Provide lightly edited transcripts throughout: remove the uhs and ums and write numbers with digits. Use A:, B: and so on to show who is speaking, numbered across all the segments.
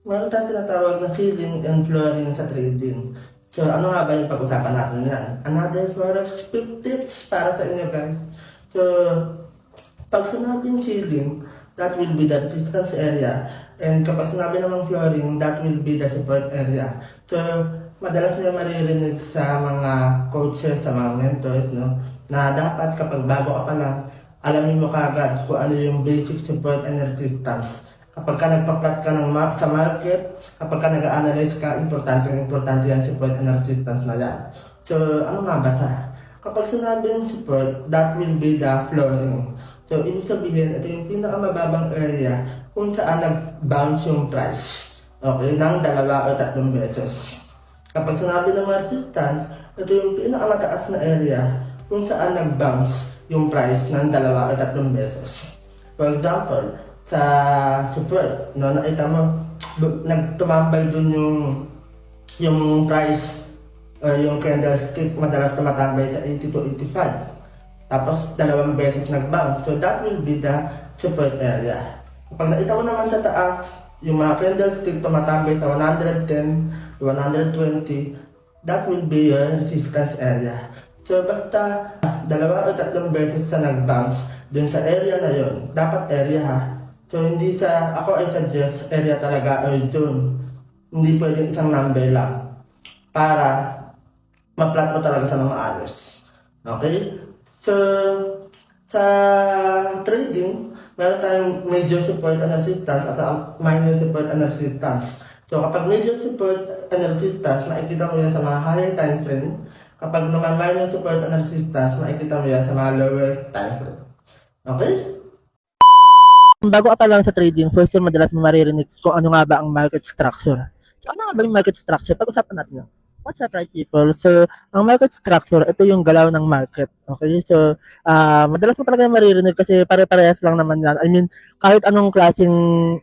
A: Meron tayong tinatawag na ceiling and flooring sa trading. So, ano nga ba yung pag-usapan natin yan? Another forex tips para sa inyo guys. So, pag sinabing ceiling, that will be the resistance area. And kapag sinabi namang flooring, that will be the support area. So, madalas nyo maririnig sa mga coaches, sa mga mentors, no? Na dapat kapag bago ka pa lang, alamin mo kagad kung ano yung basic support and resistance. Kapag ka nagpa-plot ka sa market, kapag ka nag-analyze ka, importante yan support and resistance na yan. So, ano nga ba sa? Kapag sinabing support, that will be the flooring. So, ibig sabihin, ito yung pinakamababang area kung saan nag-bounce yung price. Okay, ng 2 o 3 beses. Kapag sinabi ng resistance, ito yung pinakamataas na area kung saan nag-bounce yung price ng 2 o 3 beses. For example, sa support, no, nakita mo, nagtumambay dun yung price, yung candlestick, madalas tumatambay sa 80 to 85. Tapos, 2 beses nag-bounce. So, that will be the support area. Kapag nakita mo naman sa taas, yung mga candlestick tumatambay sa 110, 120, that will be your resistance area. So, basta 2 o 3 beses sa nag-bounce, dun sa area na yun, dapat area ha. So, hindi ako ay suggest area talaga or zone. Hindi pwedeng isang number lang para ma-plot mo talaga sa mga ayos. Okay? So, sa trading, meron tayong major support and resistance at minor support and resistance. So, kapag major support and resistance, nakikita mo yan sa mga higher time frame. Kapag naman minor support and resistance, nakikita mo yan sa mga lower time frame. Okay?
B: Bago ka pa lang sa trading, first time madalas mo maririnig kung ano nga ba ang market structure. So, ano nga ba yung market structure? Pag-usapan natin yun. What's up, right, people? So, ang market structure, ito yung galaw ng market. Okay? So, madalas mo talaga maririnig kasi pare-parehas lang naman yan. I mean, kahit anong klase yung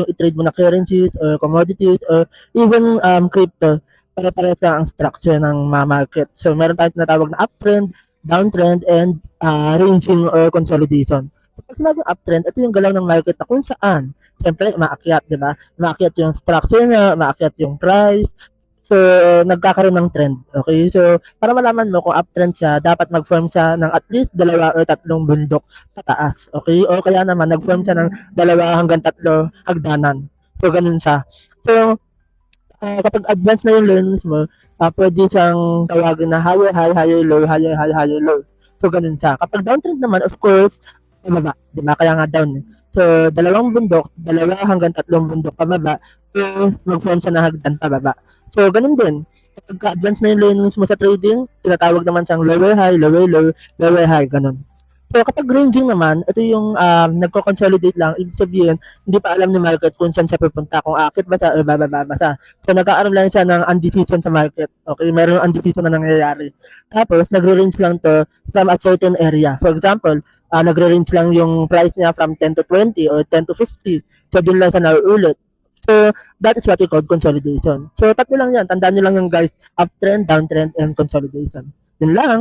B: i-trade mo na currencies or commodities or even crypto, pare-parehas lang ang structure ng market. So, meron tayong tinatawag na uptrend, downtrend, and ranging or consolidation. Pag sinabing uptrend, ito yung galaw ng market na kung saan, siyempre, maakyat, di ba? Maakyat yung structure niya, maakyat yung price. So, nagkakaroon ng trend. Okay? So, para malaman mo kung uptrend siya, dapat mag-form siya ng at least 2 o 3 bundok sa taas. Okay? O kaya naman, nag-form siya ng 2 hanggang 3 hagdanan. So, ganun siya. So, kapag advanced na yung learnings mo, pwede siyang tawagin na higher high, higher low, higher high, higher low. So, ganun siya. Kapag downtrend naman, of course, pababa. Di ba? Kaya nga down. So, 2 bundok, 2 hanggang 3 bundok pababa, so, mag-form siya na hagdan pababa. So, ganun din. Kapag advance na yung learnings mo sa trading, tinatawag naman siyang lower high, lower low, lower high, ganun. So, kapag ranging naman, ito yung nagko-consolidate lang. Ibig sabihin, hindi pa alam ni market kung saan siya pupunta, kung akit ba siya o bababa ba siya. So, nagkaaroon lang siya ng undecision sa market. Okay, meron undecision na nangyayari. Tapos, nagre-range lang to from a certain area. For example, nagre-range lang yung price niya from 10 to 20 or 10 to 50. So, dun lang siya nauulit. So, that is what we call consolidation. So, tatlo lang yan. Tandaan nyo lang yung guys, uptrend, downtrend, and consolidation. Yun lang.